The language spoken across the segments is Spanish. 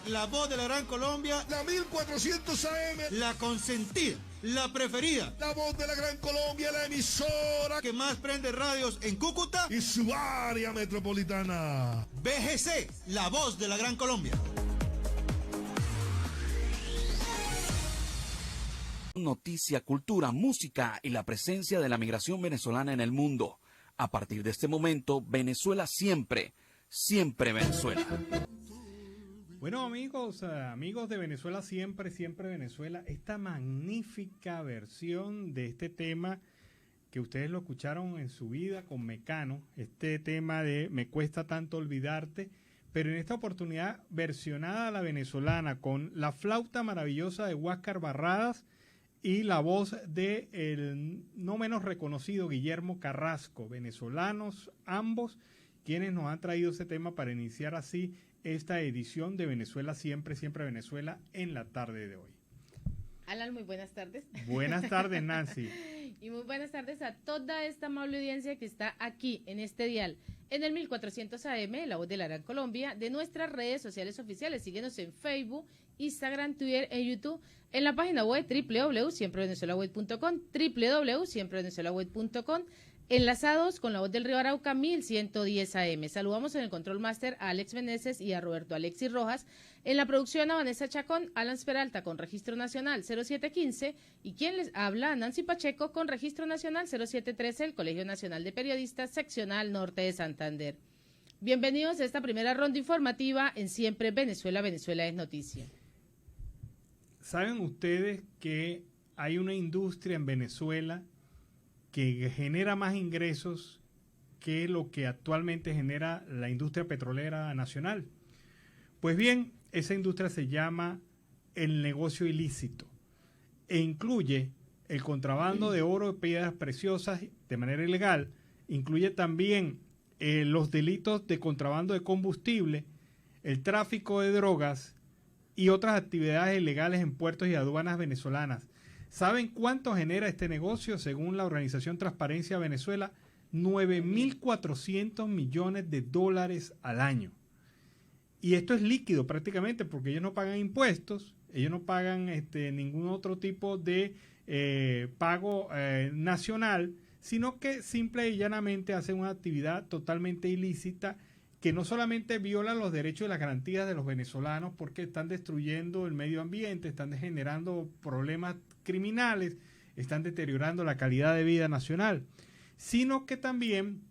la voz de la Gran Colombia, la 1400 AM, la consentida, la preferida, la voz de la Gran Colombia, la emisora que más prende radios en Cúcuta y su área metropolitana. BGC, la voz de la Gran Colombia. Noticia, cultura, música y la presencia de la migración venezolana en el mundo. A partir de este momento, Venezuela siempre, siempre Venezuela. Bueno, amigos de Venezuela siempre, siempre Venezuela, esta magnífica versión de este tema que ustedes lo escucharon en su vida con Mecano, este tema de Me cuesta tanto olvidarte, pero en esta oportunidad versionada a la venezolana con la flauta maravillosa de Huáscar Barradas y la voz de el no menos reconocido Guillermo Carrasco, venezolanos ambos, quienes nos han traído ese tema para iniciar así esta edición de Venezuela siempre, siempre Venezuela en la tarde de hoy. Alan, muy buenas tardes. Buenas tardes, Nancy. Y muy buenas tardes a toda esta amable audiencia que está aquí en este dial, en el 1400 AM, La Voz de la Gran Colombia, de nuestras redes sociales oficiales. Síguenos en Facebook, Instagram, Twitter e YouTube, en la página web www.siemprevenezuelaweb.com, www.siemprevenezuelaweb.com, enlazados con La Voz del Río Arauca 1110 AM. Saludamos en el Control Master a Alex Meneses y a Roberto Alexis Rojas. En la producción a Vanessa Chacón, Alan Peralta con Registro Nacional 0715 y quien les habla, Nancy Pacheco con Registro Nacional 0713, el Colegio Nacional de Periodistas, Seccional Norte de Santander. Bienvenidos a esta primera ronda informativa en Siempre Venezuela, Venezuela es Noticia. ¿Saben ustedes que hay una industria en Venezuela que genera más ingresos que lo que actualmente genera la industria petrolera nacional? Pues bien, esa industria se llama el negocio ilícito e incluye el contrabando de oro y piedras preciosas de manera ilegal, incluye también los delitos de contrabando de combustible, el tráfico de drogas y otras actividades ilegales en puertos y aduanas venezolanas. ¿Saben cuánto genera este negocio? Según la organización Transparencia Venezuela, 9.400 millones de dólares al año. Y esto es líquido prácticamente porque ellos no pagan impuestos, ellos no pagan ningún otro tipo de pago nacional, sino que simple y llanamente hacen una actividad totalmente ilícita que no solamente viola los derechos y las garantías de los venezolanos porque están destruyendo el medio ambiente, están generando problemas criminales, están deteriorando la calidad de vida nacional, sino que también,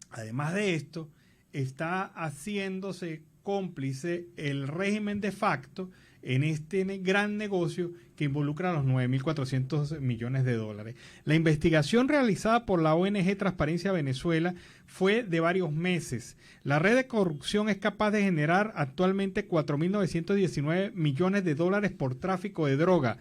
además de esto, está haciéndose cómplice el régimen de facto en este gran negocio que involucra a los 9.400 millones de dólares. La investigación realizada por la ONG Transparencia Venezuela fue de varios meses. La red de corrupción es capaz de generar actualmente 4.919 millones de dólares por tráfico de droga,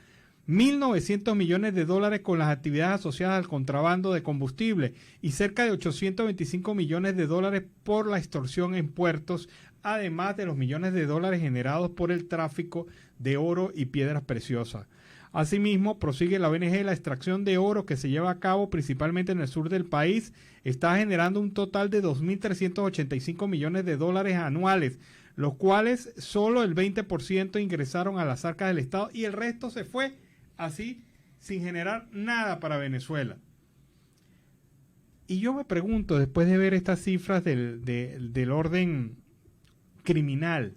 1.900 millones de dólares con las actividades asociadas al contrabando de combustible y cerca de 825 millones de dólares por la extorsión en puertos, además de los millones de dólares generados por el tráfico de oro y piedras preciosas. Asimismo, prosigue la ONG, la extracción de oro que se lleva a cabo principalmente en el sur del país está generando un total de 2.385 millones de dólares anuales, los cuales solo el 20% ingresaron a las arcas del Estado y el resto se fue así sin generar nada para Venezuela. Y yo me pregunto, después de ver estas cifras del orden criminal,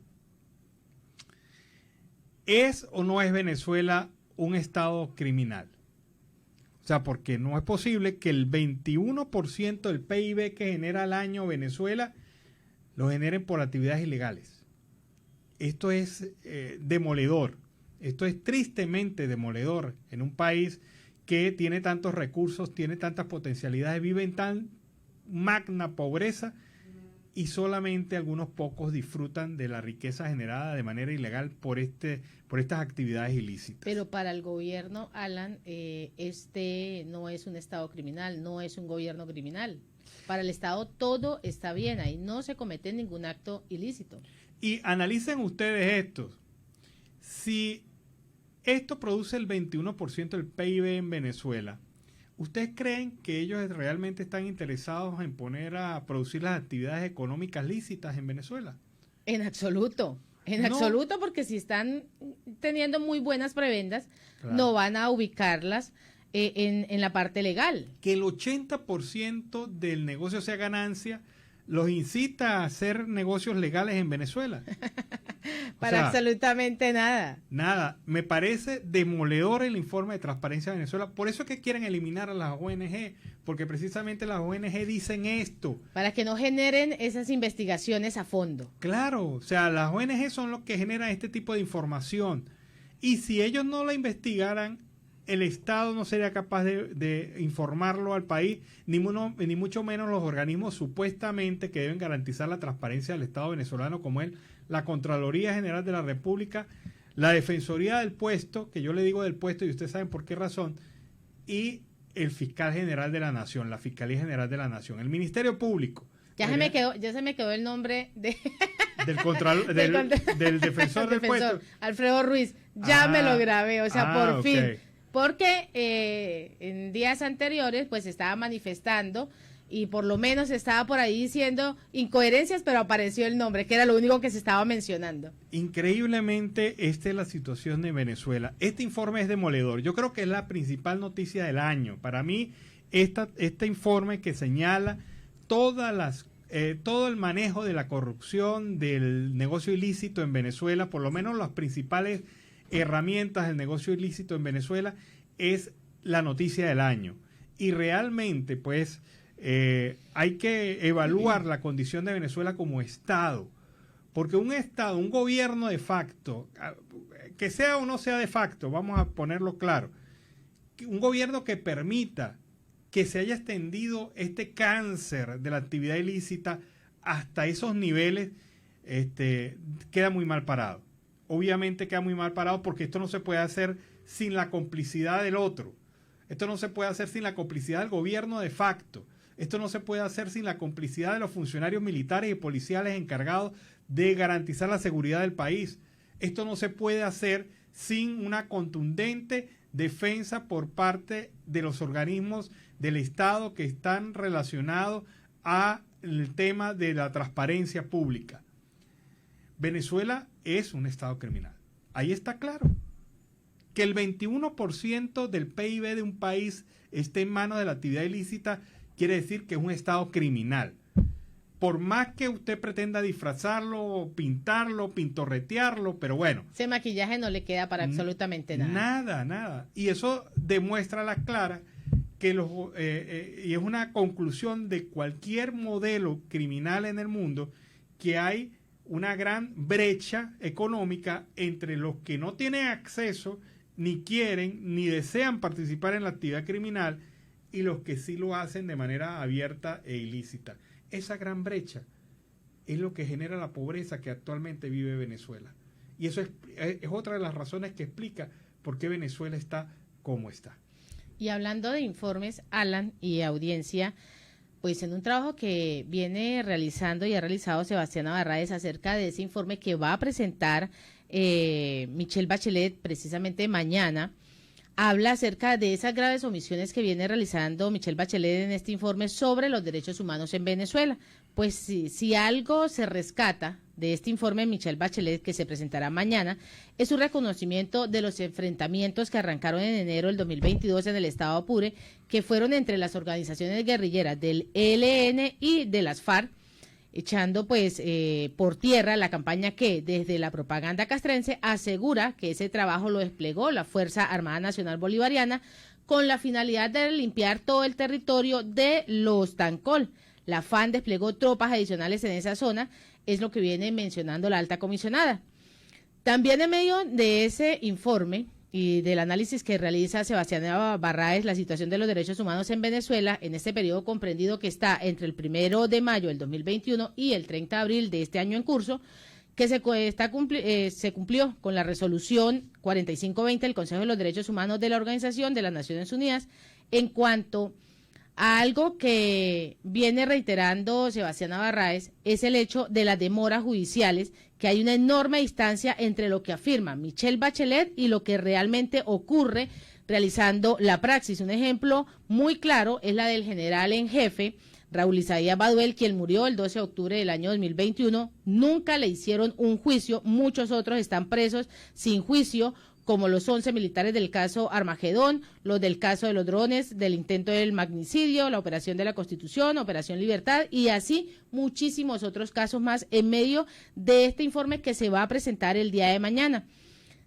¿es o no es Venezuela un estado criminal? O sea, porque no es posible que el 21% del PIB que genera al año Venezuela lo generen por actividades ilegales. Esto es demoledor. Esto es tristemente demoledor en un país que tiene tantos recursos, tiene tantas potencialidades, vive en tan magna pobreza y solamente algunos pocos disfrutan de la riqueza generada de manera ilegal por estas actividades ilícitas. Pero para el gobierno, Alan, este no es un Estado criminal, no es un gobierno criminal. Para el Estado todo está bien, ahí no se comete ningún acto ilícito. Y analicen ustedes esto. Si esto produce el 21% del PIB en Venezuela, ¿ustedes creen que ellos realmente están interesados en poner a producir las actividades económicas lícitas en Venezuela? En absoluto. En No. absoluto, porque si están teniendo muy buenas prebendas, Claro. no van a ubicarlas en la parte legal. Que el 80% del negocio sea ganancia, los incita a hacer negocios legales en Venezuela. Para sea, absolutamente nada. Nada, me parece demoledor el informe de Transparencia de Venezuela. Por eso es que quieren eliminar a las ONG, porque precisamente las ONG dicen esto. Para que no generen esas investigaciones a fondo. Claro, o sea, las ONG son los que generan este tipo de información. Y si ellos no la investigaran, el Estado no sería capaz de informarlo al país, ni mucho menos los organismos supuestamente que deben garantizar la transparencia del Estado venezolano, como es la Contraloría General de la República, la Defensoría del Puesto, que yo le digo del puesto y ustedes saben por qué razón, y el Fiscal General de la Nación, la Fiscalía General de la Nación, el Ministerio Público. Ya se me quedó el nombre del defensor del puesto. Alfredo Ruiz. Ya me lo Ah, grabé, o sea, por ok. fin. Porque en días anteriores pues estaba manifestando y por lo menos estaba por ahí diciendo incoherencias, pero apareció el nombre, que era lo único que se estaba mencionando. Increíblemente, esta es la situación de Venezuela. Este informe es demoledor. Yo creo que es la principal noticia del año. Para mí, este informe que señala todo el manejo de la corrupción, del negocio ilícito en Venezuela, por lo menos las principales herramientas del negocio ilícito en Venezuela, es la noticia del año. Y realmente, pues, hay que evaluar la condición de Venezuela como Estado. Porque un Estado, un gobierno de facto, que sea o no sea de facto, vamos a ponerlo claro, un gobierno que permita que se haya extendido este cáncer de la actividad ilícita hasta esos niveles, queda muy mal parado. Obviamente queda muy mal parado porque esto no se puede hacer sin la complicidad del otro. Esto no se puede hacer sin la complicidad del gobierno de facto. Esto no se puede hacer sin la complicidad de los funcionarios militares y policiales encargados de garantizar la seguridad del país. Esto no se puede hacer sin una contundente defensa por parte de los organismos del Estado que están relacionados al tema de la transparencia pública. Venezuela es un Estado criminal. Ahí está claro. Que el 21% del PIB de un país esté en manos de la actividad ilícita quiere decir que es un Estado criminal. Por más que usted pretenda disfrazarlo, pintarlo, pintorretearlo, pero bueno. Ese maquillaje no le queda para absolutamente nada. Nada. Y eso demuestra a la clara que y es una conclusión de cualquier modelo criminal en el mundo, que hay una gran brecha económica entre los que no tienen acceso, ni quieren, ni desean participar en la actividad criminal, y los que sí lo hacen de manera abierta e ilícita. Esa gran brecha es lo que genera la pobreza que actualmente vive Venezuela. Y eso es otra de las razones que explica por qué Venezuela está como está. Y hablando de informes, Alan y audiencia, pues en un trabajo que viene realizando y ha realizado Sebastián Abarráez acerca de ese informe que va a presentar Michelle Bachelet precisamente mañana, habla acerca de esas graves omisiones que viene realizando Michelle Bachelet en este informe sobre los derechos humanos en Venezuela. Pues si algo se rescata de este informe de Michelle Bachelet que se presentará mañana, es un reconocimiento de los enfrentamientos que arrancaron en enero del 2022 en el estado Apure, que fueron entre las organizaciones guerrilleras del ELN y de las FARC, echando pues por tierra la campaña que desde la propaganda castrense asegura que ese trabajo lo desplegó la Fuerza Armada Nacional Bolivariana con la finalidad de limpiar todo el territorio de los Tancol. La FAN desplegó tropas adicionales en esa zona, es lo que viene mencionando la alta comisionada. También en medio de ese informe y del análisis que realiza Sebastián Abarráez, la situación de los derechos humanos en Venezuela, en este periodo comprendido que está entre el 1 de mayo del 2021 y el 30 de abril de este año en curso, que se cumplió con la resolución 4520 del Consejo de los Derechos Humanos de la Organización de las Naciones Unidas en cuanto a algo que viene reiterando Sebastián Abarráez, es el hecho de las demoras judiciales, que hay una enorme distancia entre lo que afirma Michelle Bachelet y lo que realmente ocurre realizando la praxis. Un ejemplo muy claro es la del general en jefe Raúl Isaías Baduel, quien murió el 12 de octubre del año 2021, nunca le hicieron un juicio, muchos otros están presos sin juicio, como los 11 militares del caso Armagedón, los del caso de los drones, del intento del magnicidio, la operación de la Constitución, Operación Libertad y así muchísimos otros casos más en medio de este informe que se va a presentar el día de mañana.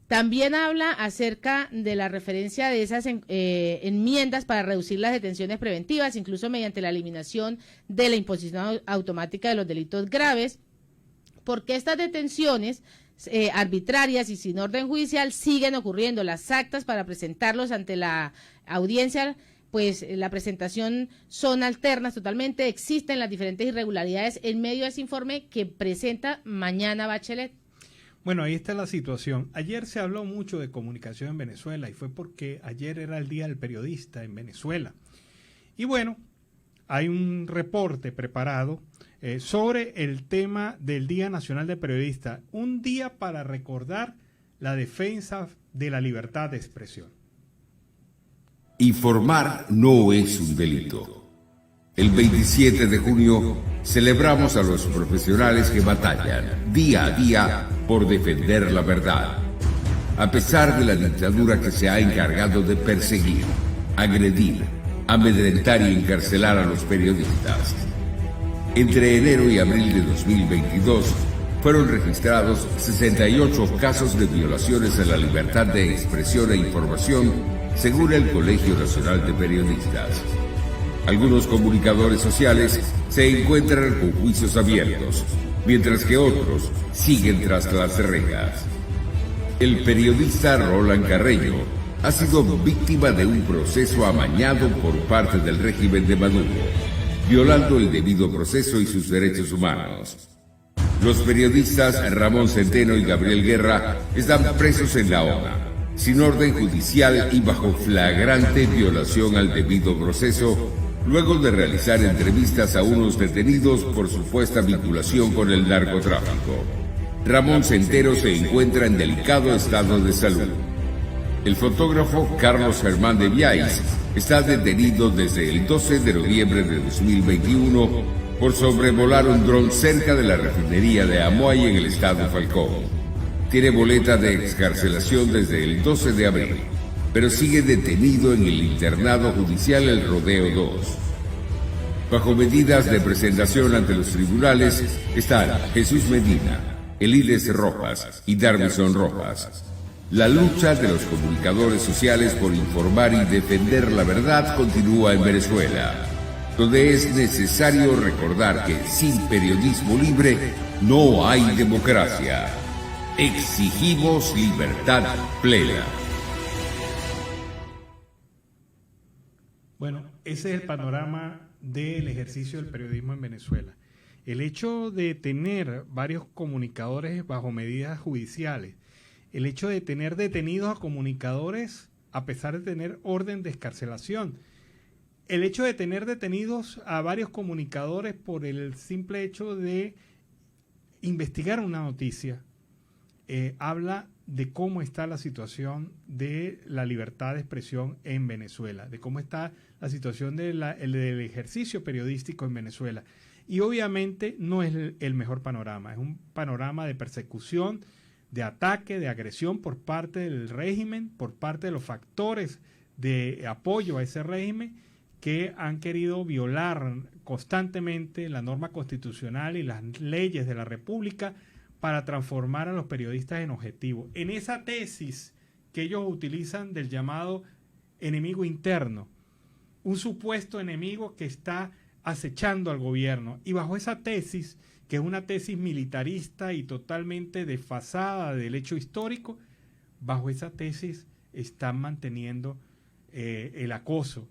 También habla acerca de la referencia de esas enmiendas para reducir las detenciones preventivas, incluso mediante la eliminación de la imposición automática de los delitos graves, porque estas detenciones arbitrarias y sin orden judicial siguen ocurriendo. Las actas para presentarlos ante la audiencia, pues la presentación son alternas totalmente, existen las diferentes irregularidades en medio de ese informe que presenta mañana Bachelet. Bueno, ahí está la situación. Ayer se habló mucho de comunicación en Venezuela y fue porque ayer era el Día del Periodista en Venezuela. Y bueno, hay un reporte preparado sobre el tema del Día Nacional del Periodista, un día para recordar la defensa de la libertad de expresión. Informar no es un delito. El 27 de junio celebramos a los profesionales que batallan día a día por defender la verdad, a pesar de la dictadura que se ha encargado de perseguir, agredir, amedrentar y encarcelar a los periodistas. Entre enero y abril de 2022 fueron registrados 68 casos de violaciones a la libertad de expresión e información, según el Colegio Nacional de Periodistas. Algunos comunicadores sociales se encuentran con juicios abiertos, mientras que otros siguen tras las rejas. El periodista Roland Carreño ha sido víctima de un proceso amañado por parte del régimen de Maduro, violando el debido proceso y sus derechos humanos. Los periodistas Ramón Centeno y Gabriel Guerra están presos en La Habana, sin orden judicial y bajo flagrante violación al debido proceso, luego de realizar entrevistas a unos detenidos por supuesta vinculación con el narcotráfico. Ramón Centeno se encuentra en delicado estado de salud. El fotógrafo Carlos Germán de Viais está detenido desde el 12 de noviembre de 2021 por sobrevolar un dron cerca de la refinería de Amoay en el estado Falcón. Tiene boleta de excarcelación desde el 12 de abril, pero sigue detenido en el internado judicial El Rodeo 2. Bajo medidas de presentación ante los tribunales están Jesús Medina, Elides Rojas y Darmison Rojas. La lucha de los comunicadores sociales por informar y defender la verdad continúa en Venezuela, donde es necesario recordar que sin periodismo libre no hay democracia. Exigimos libertad plena. Bueno, ese es el panorama del ejercicio del periodismo en Venezuela. El hecho de tener varios comunicadores bajo medidas judiciales, el hecho de tener detenidos a comunicadores a pesar de tener orden de excarcelación, el hecho de tener detenidos a varios comunicadores por el simple hecho de investigar una noticia, habla de cómo está la situación de la libertad de expresión en Venezuela, de cómo está la situación del ejercicio periodístico en Venezuela. Y obviamente no es el mejor panorama, es un panorama de persecución, de ataque, de agresión por parte del régimen, por parte de los factores de apoyo a ese régimen que han querido violar constantemente la norma constitucional y las leyes de la República para transformar a los periodistas en objetivos. En esa tesis que ellos utilizan del llamado enemigo interno, un supuesto enemigo que está acechando al gobierno, y bajo esa tesis, que es una tesis militarista y totalmente desfasada del hecho histórico, bajo esa tesis están manteniendo el acoso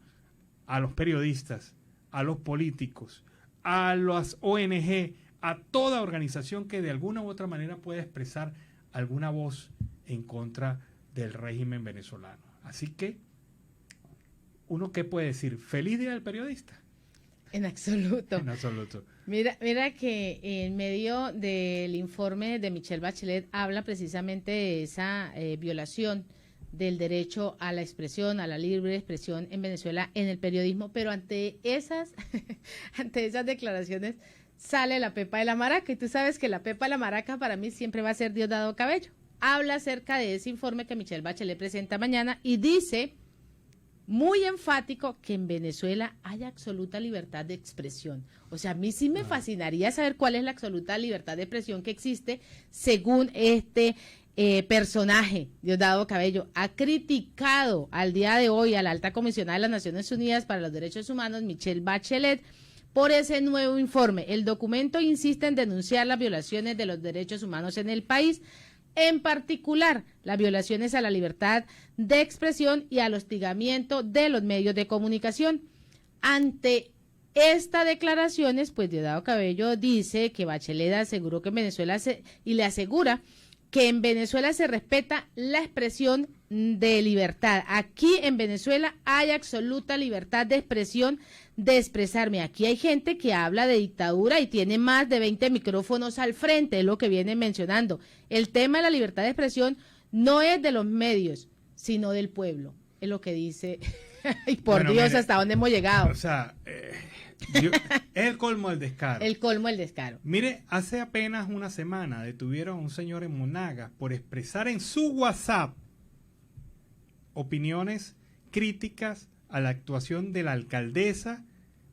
a los periodistas, a los políticos, a las ONG, a toda organización que de alguna u otra manera pueda expresar alguna voz en contra del régimen venezolano. Así que, ¿uno qué puede decir? ¿Feliz Día del Periodista? En absoluto. En absoluto. Mira que en medio del informe de Michelle Bachelet habla precisamente de esa violación del derecho a la expresión, a la libre expresión en Venezuela en el periodismo, pero ante esas declaraciones sale la Pepa de la Maraca, y tú sabes que la Pepa de la Maraca para mí siempre va a ser Diosdado Cabello. Habla acerca de ese informe que Michelle Bachelet presenta mañana y dice, muy enfático, que en Venezuela hay absoluta libertad de expresión. O sea, a mí sí me fascinaría saber cuál es la absoluta libertad de expresión que existe según este personaje. Diosdado Cabello ha criticado al día de hoy a la alta comisionada de las Naciones Unidas para los Derechos Humanos, Michelle Bachelet, por ese nuevo informe. El documento insiste en denunciar las violaciones de los derechos humanos en el país, en particular las violaciones a la libertad de expresión y al hostigamiento de los medios de comunicación. Ante estas declaraciones, pues Diosdado Cabello dice que Bachelet aseguró que en Venezuela y le asegura que en Venezuela se respeta la expresión de libertad. Aquí en Venezuela hay absoluta libertad de expresión, de expresarme. Aquí hay gente que habla de dictadura y tiene más de 20 micrófonos al frente, es lo que vienen mencionando. El tema de la libertad de expresión no es de los medios, sino del pueblo, es lo que dice. Y por Bueno, Dios, mire, ¿hasta dónde hemos llegado? O sea, es el colmo del descaro. El colmo del descaro. Mire, hace apenas una semana detuvieron a un señor en Monagas por expresar en su WhatsApp opiniones críticas a la actuación de la alcaldesa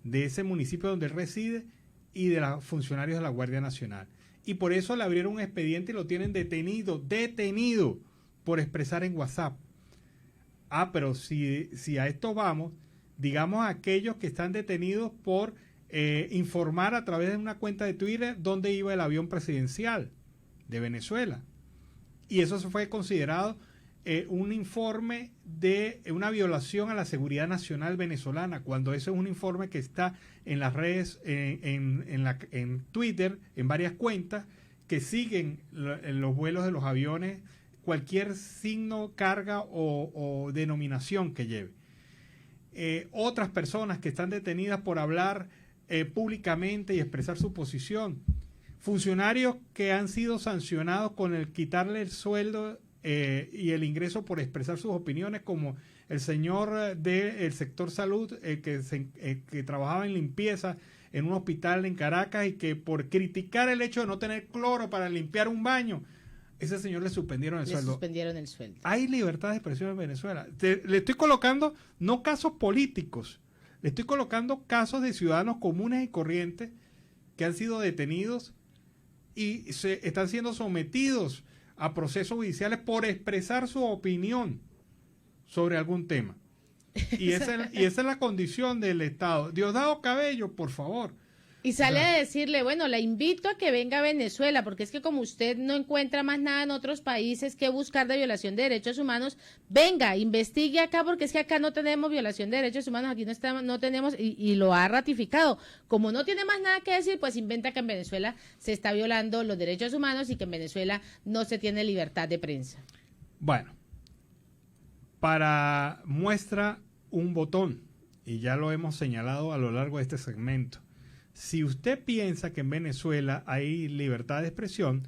de ese municipio donde él reside y de los funcionarios de la Guardia Nacional. Y por eso le abrieron un expediente y lo tienen detenido por expresar en WhatsApp. Ah, pero si a esto vamos, digamos a aquellos que están detenidos por informar a través de una cuenta de Twitter dónde iba el avión presidencial de Venezuela. Y eso se fue considerado un informe de una violación a la seguridad nacional venezolana, cuando ese es un informe que está en las redes, en Twitter, en varias cuentas, que siguen los vuelos de los aviones, cualquier signo, carga o denominación que lleve. Otras personas que están detenidas por hablar públicamente y expresar su posición. Funcionarios que han sido sancionados con el quitarle el sueldo y el ingreso por expresar sus opiniones, como el señor del sector salud que trabajaba en limpieza en un hospital en Caracas y que por criticar el hecho de no tener cloro para limpiar un baño, ese señor le suspendieron el sueldo. Suspendieron el sueldo. Hay libertad de expresión en Venezuela. Le estoy colocando no casos políticos, le estoy colocando casos de ciudadanos comunes y corrientes que han sido detenidos y están siendo sometidos a procesos judiciales por expresar su opinión sobre algún tema. Y esa es la condición del Estado. Diosdado Cabello, por favor. Y sale a decirle, bueno, la invito a que venga a Venezuela, porque es que como usted no encuentra más nada en otros países que buscar de violación de derechos humanos, venga, investigue acá, porque es que acá no tenemos violación de derechos humanos, aquí no tenemos, y lo ha ratificado. Como no tiene más nada que decir, pues inventa que en Venezuela se está violando los derechos humanos y que en Venezuela no se tiene libertad de prensa. Bueno, para muestra un botón, y ya lo hemos señalado a lo largo de este segmento. Si usted piensa que en Venezuela hay libertad de expresión,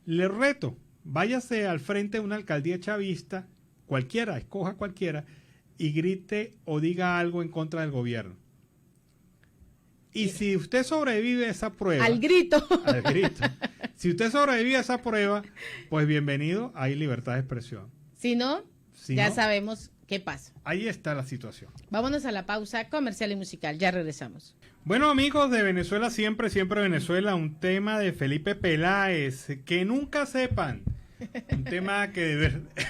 le reto, váyase al frente de una alcaldía chavista, cualquiera, escoja cualquiera, y grite o diga algo en contra del gobierno. Y si usted sobrevive a esa prueba... Al grito. Al grito. Si usted sobrevive a esa prueba, pues bienvenido, hay libertad de expresión. Si no, ya sabemos qué pasa. Ahí está la situación. Vámonos a la pausa comercial y musical. Ya regresamos. Bueno, amigos de Venezuela Siempre, Siempre Venezuela, un tema de Felipe Peláez, que nunca sepan. Un tema que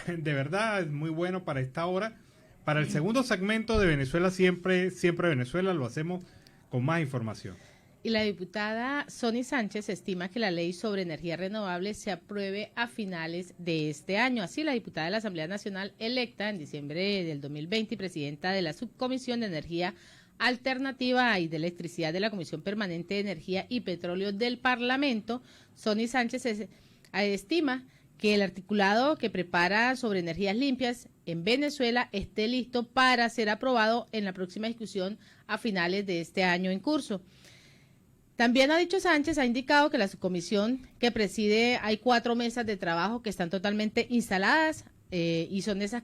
de verdad es muy bueno para esta hora. Para el segundo segmento de Venezuela Siempre, Siempre Venezuela, lo hacemos con más información. Y la diputada Sony Sánchez estima que la ley sobre energía renovable se apruebe a finales de este año. Así, la diputada de la Asamblea Nacional electa en diciembre del 2020 y presidenta de la Subcomisión de Energía Alternativa y de Electricidad de la Comisión Permanente de Energía y Petróleo del Parlamento, Sony Sánchez estima que el articulado que prepara sobre energías limpias en Venezuela esté listo para ser aprobado en la próxima discusión a finales de este año en curso. También ha dicho Sánchez, ha indicado que la subcomisión que preside hay 4 mesas de trabajo que están totalmente instaladas y son esas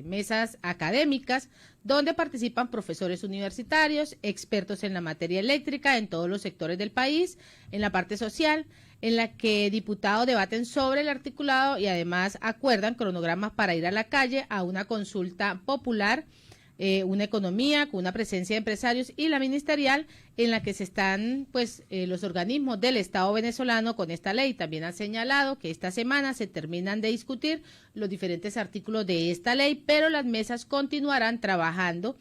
mesas académicas donde participan profesores universitarios, expertos en la materia eléctrica en todos los sectores del país, en la parte social, en la que diputados debaten sobre el articulado y además acuerdan cronogramas para ir a la calle a una consulta popular, una economía con una presencia de empresarios y la ministerial en la que se están los organismos del Estado venezolano con esta ley. También han señalado que esta semana se terminan de discutir los diferentes artículos de esta ley, pero las mesas continuarán trabajando.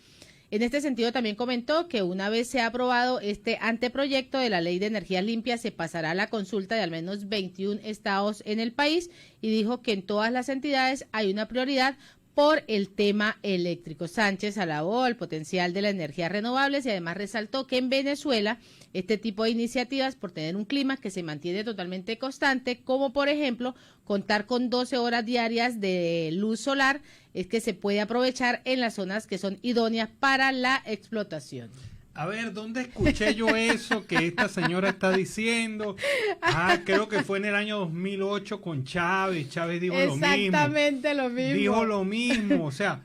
En este sentido también comentó que una vez sea aprobado este anteproyecto de la Ley de Energías Limpias se pasará a la consulta de al menos 21 estados en el país y dijo que en todas las entidades hay una prioridad por el tema eléctrico. Sánchez alabó el potencial de las energías renovables y además resaltó que en Venezuela este tipo de iniciativas, por tener un clima que se mantiene totalmente constante, como por ejemplo contar con 12 horas diarias de luz solar, es que se puede aprovechar en las zonas que son idóneas para la explotación. A ver, ¿dónde escuché yo eso que esta señora está diciendo? Creo que fue en el año 2008 con Chávez. Chávez dijo lo mismo. Exactamente lo mismo. Dijo lo mismo. O sea,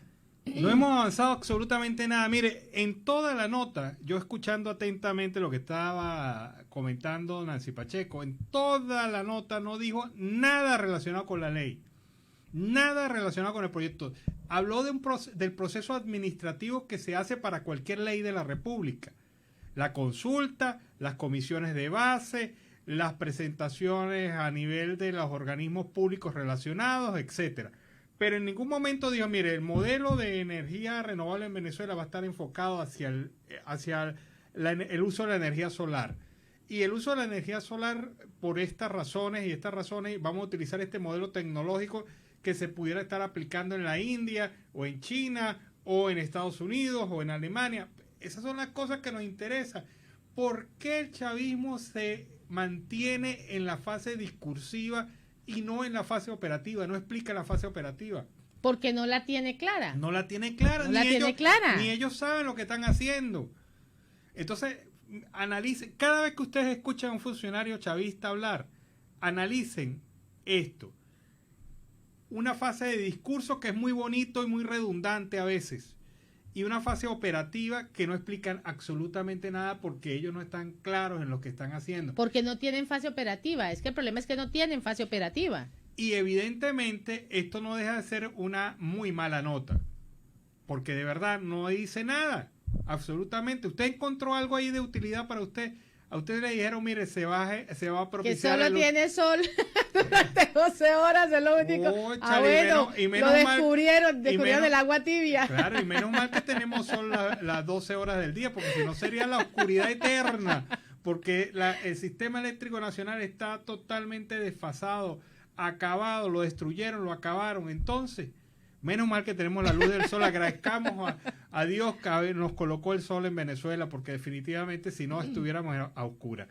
no hemos avanzado absolutamente nada. Mire, en toda la nota, yo escuchando atentamente lo que estaba comentando Nancy Pacheco, en toda la nota no dijo nada relacionado con la ley. Nada relacionado con el proyecto. Habló del proceso administrativo que se hace para cualquier ley de la República. La consulta, las comisiones de base, las presentaciones a nivel de los organismos públicos relacionados, etcétera. Pero en ningún momento dijo, mire, el modelo de energía renovable en Venezuela va a estar enfocado hacia el uso de la energía solar. Y el uso de la energía solar, por estas razones, vamos a utilizar este modelo tecnológico que se pudiera estar aplicando en la India o en China o en Estados Unidos o en Alemania. Esas son las cosas que nos interesan. ¿Por qué el chavismo se mantiene en la fase discursiva y no en la fase operativa? No explica la fase operativa. Porque no la tiene clara. No la tiene clara. Ni ellos saben lo que están haciendo. Entonces, analicen. Cada vez que ustedes escuchan a un funcionario chavista hablar, analicen esto. Una fase de discurso que es muy bonito y muy redundante a veces, y una fase operativa que no explican absolutamente nada porque ellos no están claros en lo que están haciendo. Porque no tienen fase operativa, es que el problema es que no tienen fase operativa. Y evidentemente esto no deja de ser una muy mala nota, porque de verdad no dice nada, absolutamente. Usted encontró algo ahí de utilidad para usted. A usted le dijeron, mire, se va a propiciar... Que solo tiene sol durante 12 horas, es lo único. Bueno, lo descubrieron el agua tibia. Claro, y menos mal que tenemos sol las 12 horas del día, porque si no sería la oscuridad eterna, porque el sistema eléctrico nacional está totalmente desfasado, acabado, lo destruyeron, lo acabaron. Entonces, menos mal que tenemos la luz del sol, agradezcamos a Dios que nos colocó el sol en Venezuela, porque definitivamente si no estuviéramos a oscuras.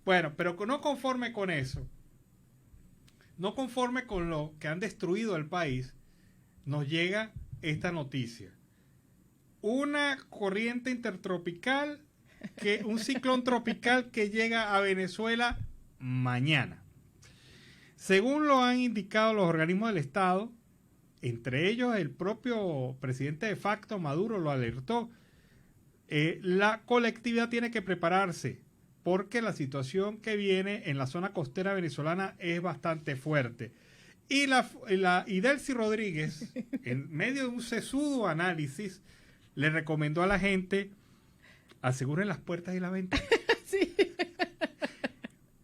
Bueno, pero no conforme con eso, no conforme con lo que han destruido el país, nos llega esta noticia. Una corriente intertropical, un ciclón tropical que llega a Venezuela mañana. Según lo han indicado los organismos del Estado, entre ellos el propio presidente de facto, Maduro, lo alertó. La colectividad tiene que prepararse porque la situación que viene en la zona costera venezolana es bastante fuerte. Y Delcy Rodríguez, en medio de un sesudo análisis, le recomendó a la gente: aseguren las puertas y la ventana. Sí.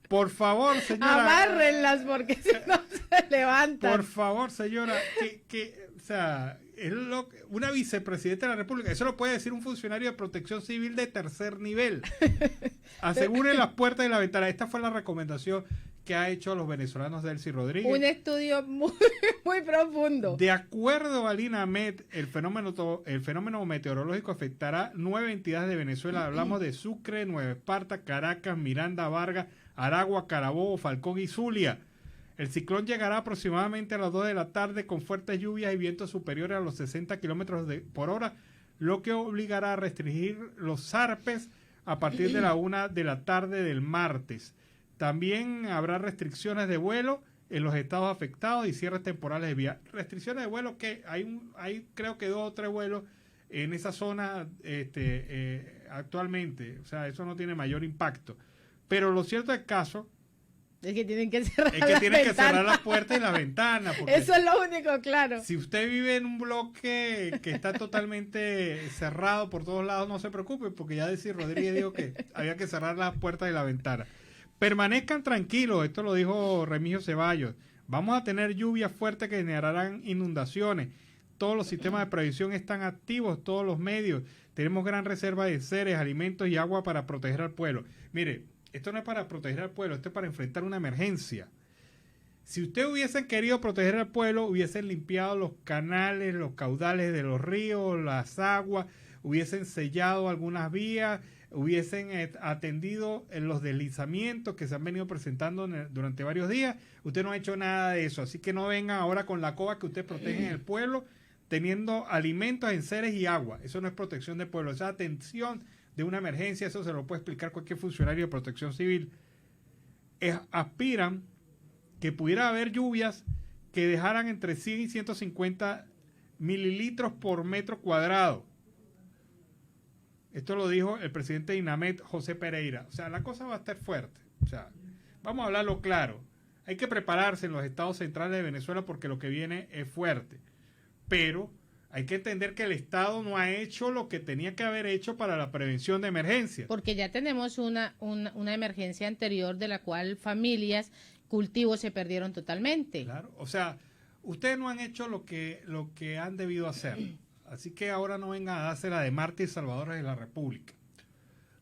Por favor, señora. Amárrenlas porque si no se levantan. Por favor, señora, o sea, una vicepresidenta de la República, eso lo puede decir un funcionario de protección civil de tercer nivel. Aseguren las puertas y la ventana. Esta fue la recomendación que ha hecho a los venezolanos Delcy Rodríguez. Un estudio muy, muy profundo. De acuerdo al INAMED, el fenómeno meteorológico afectará 9 entidades de Venezuela. Hablamos de Sucre, Nueva Esparta, Caracas, Miranda, Vargas, Aragua, Carabobo, Falcón y Zulia. El ciclón llegará aproximadamente a las 2 de la tarde con fuertes lluvias y vientos superiores a los 60 kilómetros por hora, lo que obligará a restringir los zarpes a partir de la 1 de la tarde del martes. También habrá restricciones de vuelo en los estados afectados y cierres temporales de vías. Restricciones de vuelo que hay creo que 2 o 3 vuelos en esa zona actualmente. O sea, eso no tiene mayor impacto. Pero lo cierto del caso es que tienen que cerrar las puertas y las ventanas. Eso es lo único, claro. Si usted vive en un bloque que está totalmente cerrado por todos lados, no se preocupe, porque ya decir Rodríguez dijo que había que cerrar las puertas y las ventanas. Permanezcan tranquilos, esto lo dijo Remigio Ceballos. Vamos a tener lluvias fuertes que generarán inundaciones. Todos los sistemas de previsión están activos, todos los medios. Tenemos gran reserva de enseres, alimentos y agua para proteger al pueblo. Mire, esto no es para proteger al pueblo, esto es para enfrentar una emergencia. Si ustedes hubiesen querido proteger al pueblo, hubiesen limpiado los canales, los caudales de los ríos, las aguas, hubiesen sellado algunas vías, hubiesen atendido en los deslizamientos que se han venido presentando durante varios días. Usted no ha hecho nada de eso, así que no vengan ahora con la coba que ustedes protegen el pueblo teniendo alimentos, enseres y agua. Eso no es protección del pueblo, esa atención de una emergencia, eso se lo puede explicar cualquier funcionario de protección civil. Aspiran que pudiera haber lluvias que dejaran entre 100 y 150 mililitros por metro cuadrado. Esto lo dijo el presidente de INAMED, José Pereira. O sea, la cosa va a estar fuerte. O sea, vamos a hablarlo claro. Hay que prepararse en los estados centrales de Venezuela porque lo que viene es fuerte. Pero hay que entender que el Estado no ha hecho lo que tenía que haber hecho para la prevención de emergencias. Porque ya tenemos una emergencia anterior de la cual familias, cultivos se perdieron totalmente. Claro, o sea, ustedes no han hecho lo que han debido hacer. Así que ahora no vengan a dársela de mártires salvadores de la República.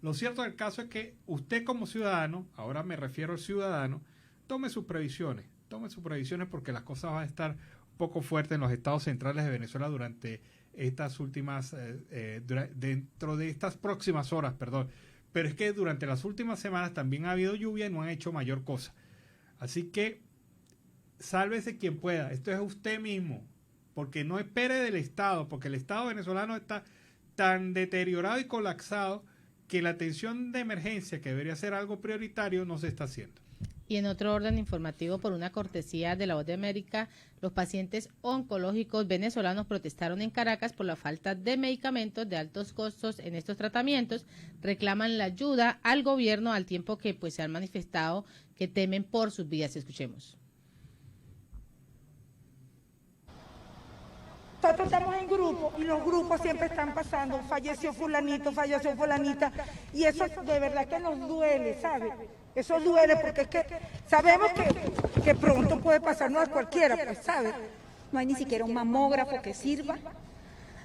Lo cierto del caso es que usted como ciudadano, ahora me refiero al ciudadano, tome sus previsiones porque las cosas van a estar poco fuerte en los estados centrales de Venezuela durante estas últimas, dentro de estas próximas horas, perdón. Pero es que durante las últimas semanas también ha habido lluvia y no han hecho mayor cosa. Así que sálvese quien pueda. Esto es usted mismo, porque no espere del Estado, porque el Estado venezolano está tan deteriorado y colapsado que la atención de emergencia, que debería ser algo prioritario, no se está haciendo. Y en otro orden informativo, por una cortesía de La Voz de América, los pacientes oncológicos venezolanos protestaron en Caracas por la falta de medicamentos de altos costos en estos tratamientos. Reclaman la ayuda al gobierno al tiempo que se han manifestado que temen por sus vidas. Escuchemos. Nosotros estamos en grupo y los grupos siempre están pasando, falleció fulanito, falleció fulanita, y eso de verdad que nos duele, ¿sabe? Eso duele porque es que sabemos que pronto puede pasarnos a cualquiera, pues, ¿sabe? No hay ni siquiera un mamógrafo que sirva,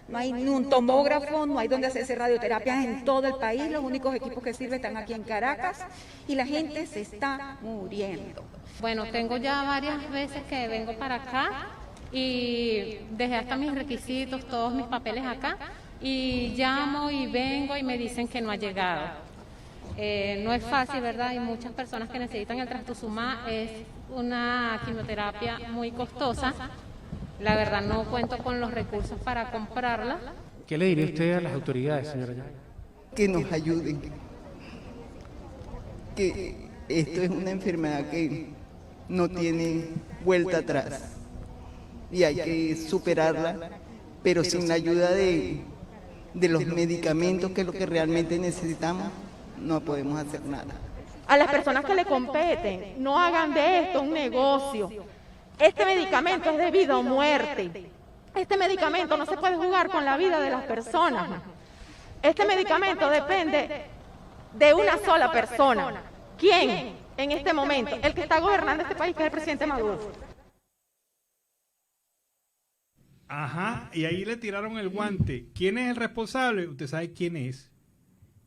no hay ni un tomógrafo, no hay donde hacerse radioterapias en todo el país, los únicos equipos que sirven están aquí en Caracas y la gente se está muriendo. Bueno, tengo ya varias veces que vengo para acá y dejé hasta mis requisitos, todos mis papeles acá, y llamo y vengo y me dicen que no ha llegado. No es fácil, ¿verdad? Hay muchas personas que necesitan el trastuzumab, es una quimioterapia muy costosa. La verdad no cuento con los recursos para comprarla. ¿Qué le diría usted a las autoridades, señora? Que nos ayuden, que esto es una enfermedad que no tiene vuelta atrás y hay que superarla, pero sin la ayuda de los medicamentos, que es lo que realmente necesitamos, no podemos hacer nada. A las personas que le competen, no hagan de esto un negocio. Este medicamento es de vida o muerte. Este medicamento no se puede jugar con la vida de las personas. Este medicamento depende de una sola persona. ¿Quién en este momento? El que está gobernando este país, que es el presidente Maduro. Ajá, y ahí le tiraron el guante. ¿Quién es el responsable? Usted sabe quién es.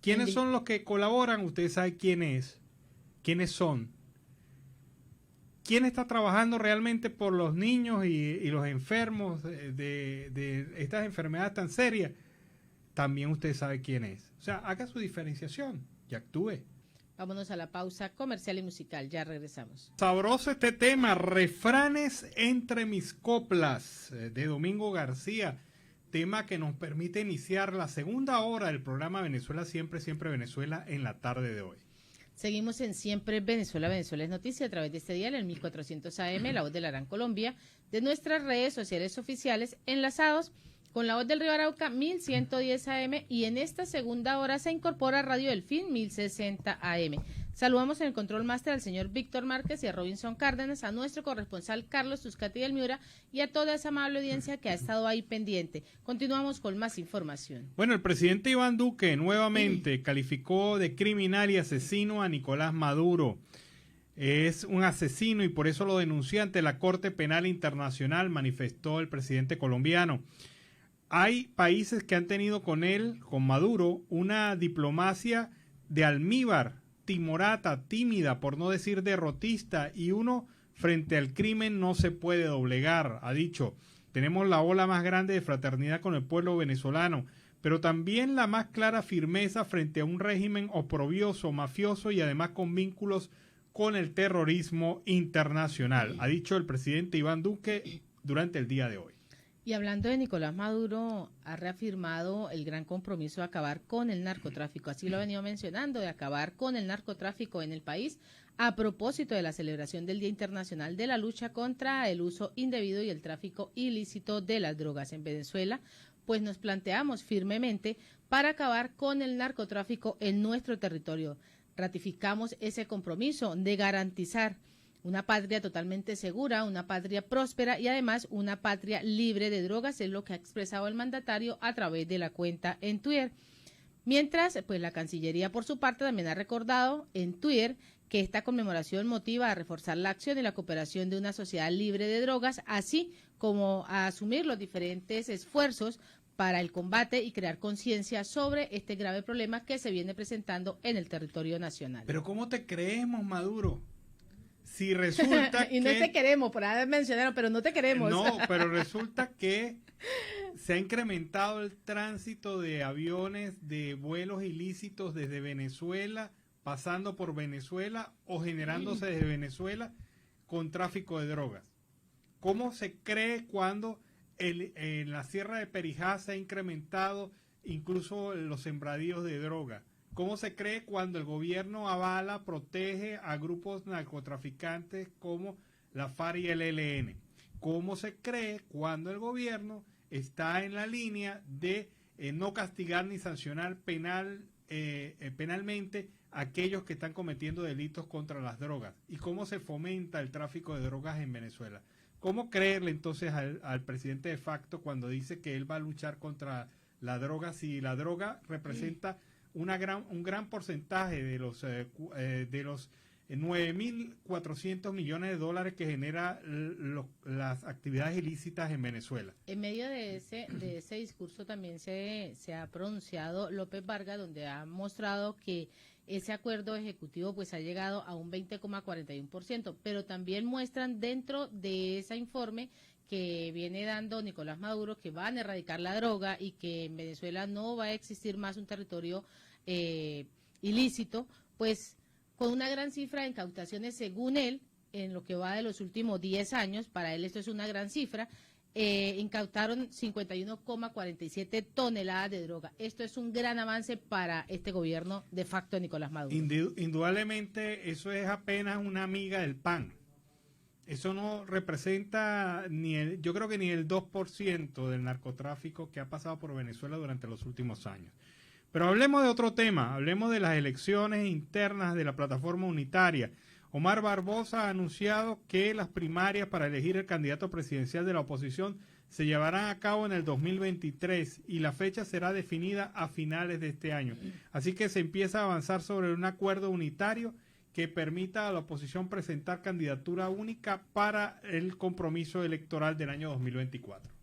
¿Quiénes son los que colaboran? Usted sabe quién es. ¿Quiénes son? ¿Quién está trabajando realmente por los niños y los enfermos de estas enfermedades tan serias? También usted sabe quién es. O sea, haga su diferenciación y actúe. Vámonos a la pausa comercial y musical. Ya regresamos. Sabroso este tema, Refranes entre mis coplas, de Domingo García. Tema que nos permite iniciar la segunda hora del programa Venezuela Siempre, Siempre Venezuela en la tarde de hoy. Seguimos en Siempre Venezuela. Venezuela es noticia a través de este dial, el 1400 AM, La Voz de la Gran Colombia, de nuestras redes sociales oficiales, enlazados con La Voz del Río Arauca, 1110 AM, y en esta segunda hora se incorpora Radio Delfín, 1060 AM. Saludamos en el Control Master al señor Víctor Márquez y a Robinson Cárdenas, a nuestro corresponsal Carlos Tuscati del Miura y a toda esa amable audiencia que ha estado ahí pendiente. Continuamos con más información. Bueno, el presidente Iván Duque nuevamente calificó de criminal y asesino a Nicolás Maduro. Es un asesino y por eso lo denunció ante la Corte Penal Internacional, manifestó el presidente colombiano. Hay países que han tenido con él, con Maduro, una diplomacia de almíbar, timorata, tímida, por no decir derrotista, y uno frente al crimen no se puede doblegar, ha dicho. Tenemos la ola más grande de fraternidad con el pueblo venezolano, pero también la más clara firmeza frente a un régimen oprobioso, mafioso y además con vínculos con el terrorismo internacional, ha dicho el presidente Iván Duque durante el día de hoy. Y hablando de Nicolás Maduro, ha reafirmado el gran compromiso de acabar con el narcotráfico. Así lo ha venido mencionando, de acabar con el narcotráfico en el país, a propósito de la celebración del Día Internacional de la Lucha contra el Uso Indebido y el Tráfico Ilícito de las Drogas en Venezuela. Pues nos planteamos firmemente para acabar con el narcotráfico en nuestro territorio. Ratificamos ese compromiso de garantizar una patria totalmente segura, una patria próspera y además una patria libre de drogas, es lo que ha expresado el mandatario a través de la cuenta en Twitter. Mientras, pues la Cancillería por su parte también ha recordado en Twitter que esta conmemoración motiva a reforzar la acción y la cooperación de una sociedad libre de drogas, así como a asumir los diferentes esfuerzos para el combate y crear conciencia sobre este grave problema que se viene presentando en el territorio nacional. Pero ¿cómo te creemos, Maduro? Si resulta y no que... te queremos, por haber mencionado, pero no te queremos. No, pero resulta que se ha incrementado el tránsito de aviones, de vuelos ilícitos desde Venezuela, pasando por Venezuela o generándose desde Venezuela con tráfico de drogas. ¿Cómo se cree cuando en la Sierra de Perijá se ha incrementado incluso los sembradíos de droga? ¿Cómo se cree cuando el gobierno avala, protege a grupos narcotraficantes como la FARC y el ELN? ¿Cómo se cree cuando el gobierno está en la línea de no castigar ni sancionar penalmente a aquellos que están cometiendo delitos contra las drogas? ¿Y cómo se fomenta el tráfico de drogas en Venezuela? ¿Cómo creerle entonces al presidente de facto cuando dice que él va a luchar contra la droga si la droga representa un gran porcentaje de los 9.400 millones de dólares que genera las actividades ilícitas en Venezuela? En medio de ese discurso también se ha pronunciado López Vargas, donde ha mostrado que ese acuerdo ejecutivo pues ha llegado a un 20,41%, pero también muestran dentro de ese informe que viene dando Nicolás Maduro que van a erradicar la droga y que en Venezuela no va a existir más un territorio ilícito, pues con una gran cifra de incautaciones según él, en lo que va de los últimos 10 años, para él esto es una gran cifra, incautaron 51,47 toneladas de droga. Esto es un gran avance para este gobierno de facto de Nicolás Maduro. Indudablemente eso es apenas una miga del pan. Eso no representa yo creo que ni el 2% del narcotráfico que ha pasado por Venezuela durante los últimos años. Pero hablemos de otro tema, hablemos de las elecciones internas de la plataforma unitaria. Omar Barbosa ha anunciado que las primarias para elegir el candidato presidencial de la oposición se llevarán a cabo en el 2023 y la fecha será definida a finales de este año. Así que se empieza a avanzar sobre un acuerdo unitario que permita a la oposición presentar candidatura única para el compromiso electoral del año 2024.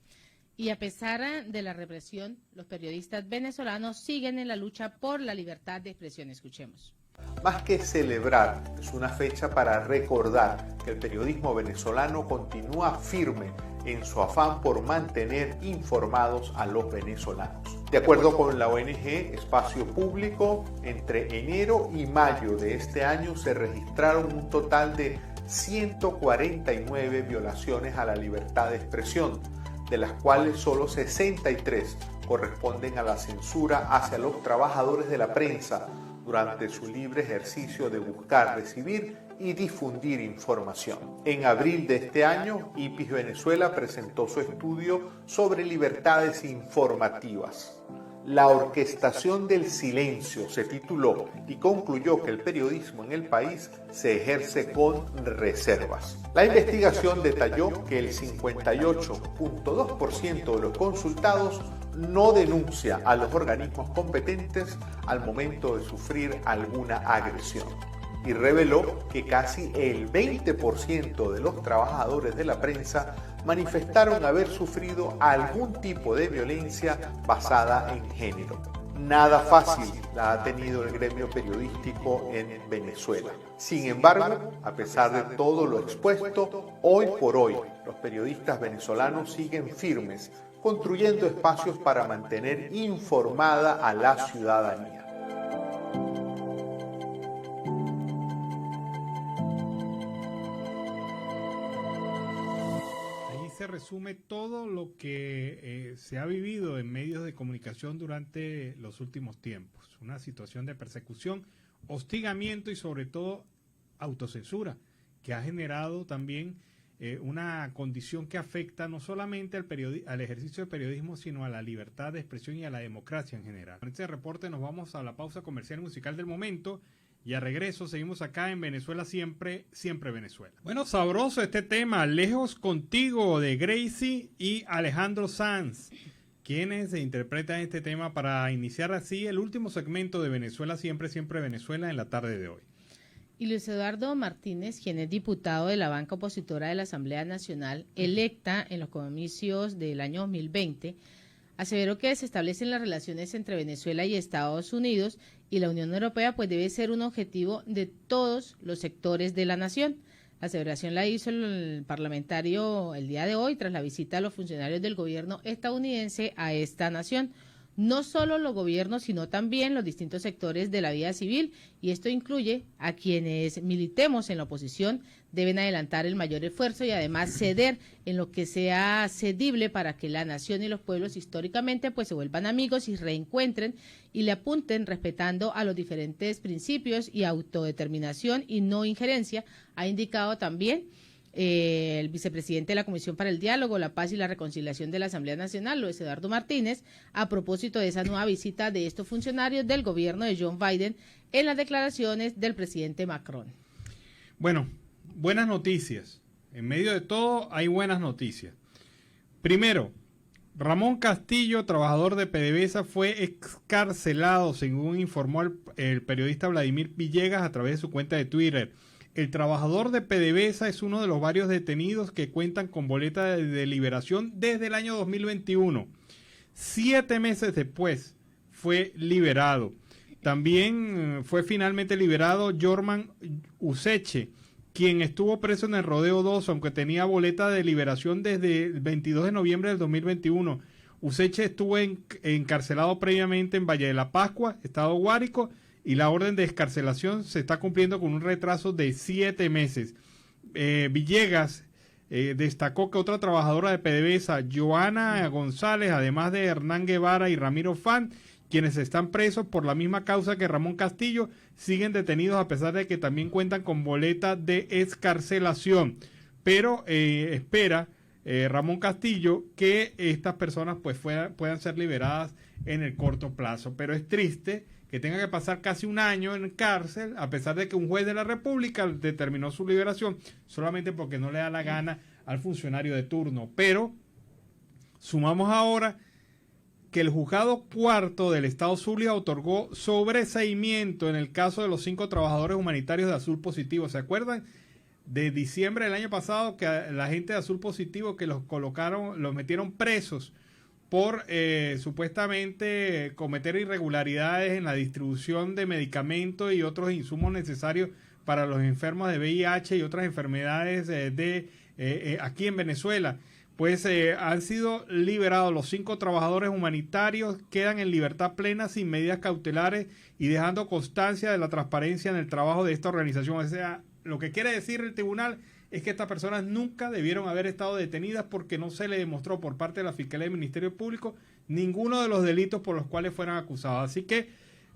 Y a pesar de la represión, los periodistas venezolanos siguen en la lucha por la libertad de expresión. Escuchemos. Más que celebrar, es una fecha para recordar que el periodismo venezolano continúa firme en su afán por mantener informados a los venezolanos. De acuerdo con la ONG Espacio Público, entre enero y mayo de este año se registraron un total de 149 violaciones a la libertad de expresión, de las cuales solo 63 corresponden a la censura hacia los trabajadores de la prensa, durante su libre ejercicio de buscar, recibir y difundir información. En abril de este año, IPIS Venezuela presentó su estudio sobre libertades informativas. La orquestación del silencio se tituló y concluyó que el periodismo en el país se ejerce con reservas. La investigación detalló que el 58.2% de los consultados no denuncia a los organismos competentes al momento de sufrir alguna agresión y reveló que casi el 20% de los trabajadores de la prensa manifestaron haber sufrido algún tipo de violencia basada en género. Nada fácil la ha tenido el gremio periodístico en Venezuela. Sin embargo, a pesar de todo lo expuesto, hoy por hoy los periodistas venezolanos siguen firmes, construyendo espacios para mantener informada a la ciudadanía. Se resume todo lo que se ha vivido en medios de comunicación durante los últimos tiempos. Una situación de persecución, hostigamiento y sobre todo autocensura, que ha generado también una condición que afecta no solamente al ejercicio del periodismo, sino a la libertad de expresión y a la democracia en general. Con este reporte nos vamos a la pausa comercial y musical del momento. Y a regreso seguimos acá en Venezuela Siempre, Siempre Venezuela. Bueno, sabroso este tema, Lejos Contigo, de Gracie y Alejandro Sanz, quienes interpretan este tema para iniciar así el último segmento de Venezuela Siempre, Siempre Venezuela en la tarde de hoy. Y Luis Eduardo Martínez, quien es diputado de la banca opositora de la Asamblea Nacional, electa en los comicios del año 2020, aseveró que se establecen las relaciones entre Venezuela y Estados Unidos y la Unión Europea, pues debe ser un objetivo de todos los sectores de la nación. La aseveración la hizo el parlamentario el día de hoy tras la visita de los funcionarios del gobierno estadounidense a esta nación. No solo los gobiernos, sino también los distintos sectores de la vida civil, y esto incluye a quienes militemos en la oposición, deben adelantar el mayor esfuerzo y además ceder en lo que sea cedible para que la nación y los pueblos históricamente pues se vuelvan amigos y reencuentren y le apunten respetando a los diferentes principios y autodeterminación y no injerencia, ha indicado también el vicepresidente de la Comisión para el Diálogo, la Paz y la Reconciliación de la Asamblea Nacional, Luis Eduardo Martínez, a propósito de esa nueva visita de estos funcionarios del gobierno de John Biden en las declaraciones del presidente Macron. Bueno, buenas noticias. En medio de todo hay buenas noticias. Primero, Ramón Castillo, trabajador de PDVSA, fue excarcelado, según informó el periodista Vladimir Villegas a través de su cuenta de Twitter. El trabajador de PDVSA es uno de los varios detenidos que cuentan con boleta de liberación desde el año 2021. 7 meses después fue liberado. También fue finalmente liberado Jorman Useche, quien estuvo preso en el Rodeo 2, aunque tenía boleta de liberación desde el 22 de noviembre del 2021. Useche estuvo encarcelado previamente en Valle de la Pascua, Estado Guárico, y la orden de excarcelación se está cumpliendo con un retraso de 7 meses. Villegas destacó que otra trabajadora de PDVSA, Joana González, además de Hernán Guevara y Ramiro Fan, quienes están presos por la misma causa que Ramón Castillo, siguen detenidos a pesar de que también cuentan con boleta de excarcelación. Pero espera Ramón Castillo que estas personas pues puedan ser liberadas en el corto plazo. Pero es triste que tenga que pasar casi un año en cárcel, a pesar de que un juez de la República determinó su liberación, solamente porque no le da la gana al funcionario de turno. Pero sumamos ahora que el juzgado cuarto del Estado Zulia otorgó sobreseimiento en el caso de los 5 trabajadores humanitarios de Azul Positivo. ¿Se acuerdan? De diciembre del año pasado, que la gente de Azul Positivo que los metieron presos por supuestamente cometer irregularidades en la distribución de medicamentos y otros insumos necesarios para los enfermos de VIH y otras enfermedades aquí en Venezuela. Pues han sido liberados los 5 trabajadores humanitarios, quedan en libertad plena sin medidas cautelares y dejando constancia de la transparencia en el trabajo de esta organización. O sea, lo que quiere decir el tribunal es que estas personas nunca debieron haber estado detenidas porque no se le demostró por parte de la Fiscalía del Ministerio Público ninguno de los delitos por los cuales fueran acusados. Así que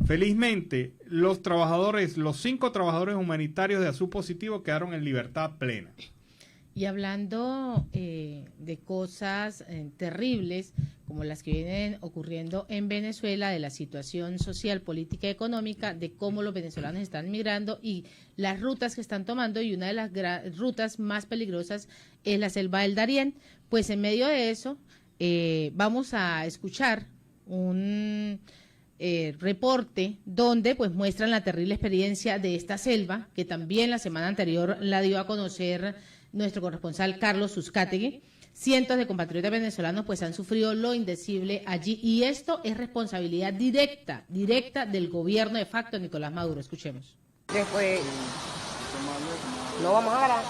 Felizmente, los 5 trabajadores humanitarios de Azul Positivo quedaron en libertad plena. Y hablando de cosas terribles, como las que vienen ocurriendo en Venezuela, de la situación social, política y económica, de cómo los venezolanos están migrando y las rutas que están tomando, y una de las rutas más peligrosas es la selva del Darién. Pues en medio de eso, vamos a escuchar un reporte donde pues muestran la terrible experiencia de esta selva, que también la semana anterior la dio a conocer nuestro corresponsal Carlos Uzcategui. Cientos de compatriotas venezolanos pues han sufrido lo indecible allí, y esto es responsabilidad directa del gobierno de facto Nicolás Maduro. Escuchemos. Después no vamos a ganar.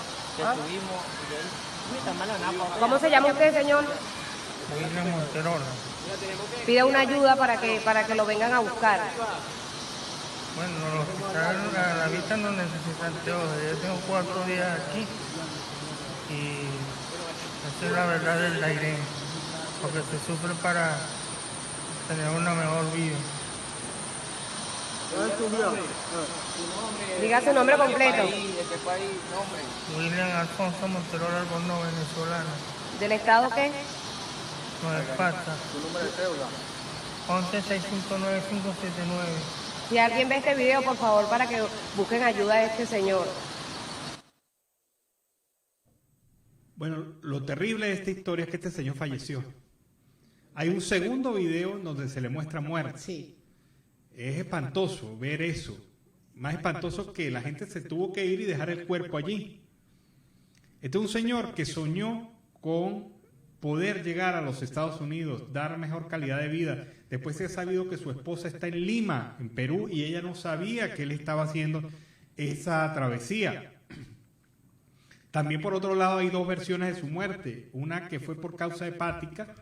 ¿Cómo se llama usted, señor? William Monterola. Pide una ayuda para que lo vengan a buscar. Bueno, los hospitales a la vista no necesitan teoría. Yo tengo 4 días aquí y esa es la verdad del Darién, porque se sufre para tener una mejor vida. Diga su nombre completo. William Alfonso Monterola Albornoz, venezolano. ¿Del estado qué? No es pasta. ¿Tu número de cédula? 11-659-579. Si alguien ve este video, por favor, para que busquen ayuda a este señor. Bueno, lo terrible de esta historia es que este señor falleció. Hay un segundo video donde se le muestra muerto. Sí. Es espantoso ver eso. Más espantoso que la gente se tuvo que ir y dejar el cuerpo allí. Este es un señor que soñó con poder llegar a los Estados Unidos, dar mejor calidad de vida. Después se ha sabido que su esposa está en Lima, en Perú, y ella no sabía que él estaba haciendo esa travesía. También, por otro lado, hay 2 versiones de su muerte. Una que fue por causa hepática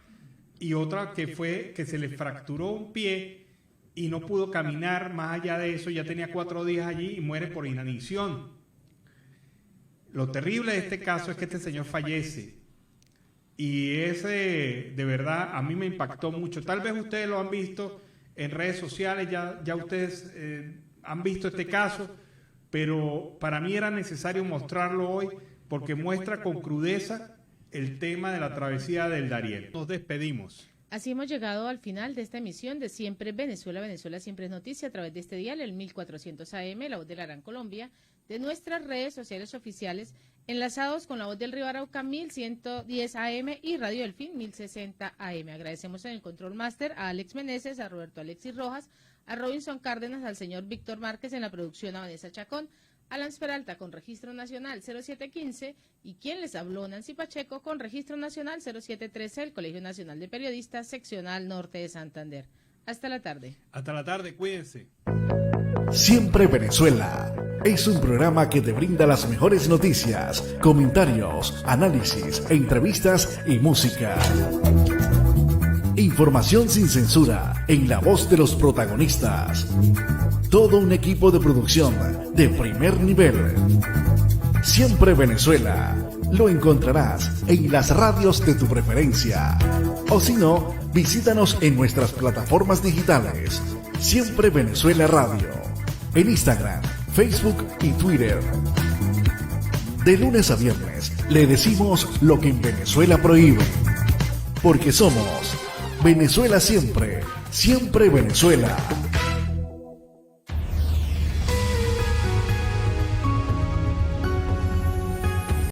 y otra que fue que se le fracturó un pie y no pudo caminar más allá de eso. Ya tenía 4 días allí y muere por inanición. Lo terrible de este caso es que este señor fallece. Y ese, de verdad, a mí me impactó mucho. Tal vez ustedes lo han visto en redes sociales, ya ustedes han visto este caso, pero para mí era necesario mostrarlo hoy porque muestra con crudeza el tema de la travesía del Darién. Nos despedimos. Así hemos llegado al final de esta emisión de Siempre Venezuela. Venezuela siempre es noticia a través de este dial, el 1400 AM, la voz de la Gran Colombia, de nuestras redes sociales oficiales, enlazados con la voz del Río Arauca 1110 AM y Radio Delfín 1060 AM. Agradecemos en el Control Master a Alex Meneses, a Roberto Alexis Rojas, a Robinson Cárdenas, al señor Víctor Márquez, en la producción a Vanessa Chacón, Alan Peralta con Registro Nacional 0715 y quien les habló, Nancy Pacheco, con Registro Nacional 0713, el Colegio Nacional de Periodistas, Seccional Norte de Santander. Hasta la tarde. Hasta la tarde, cuídense. Siempre Venezuela es un programa que te brinda las mejores noticias, comentarios, análisis, entrevistas y música. Información sin censura en la voz de los protagonistas. Todo un equipo de producción de primer nivel. Siempre Venezuela. Lo encontrarás en las radios de tu preferencia. O si no, visítanos en nuestras plataformas digitales. Siempre Venezuela Radio. En Instagram, Facebook y Twitter. De lunes a viernes le decimos lo que en Venezuela prohíbe. Porque somos Venezuela siempre, siempre Venezuela.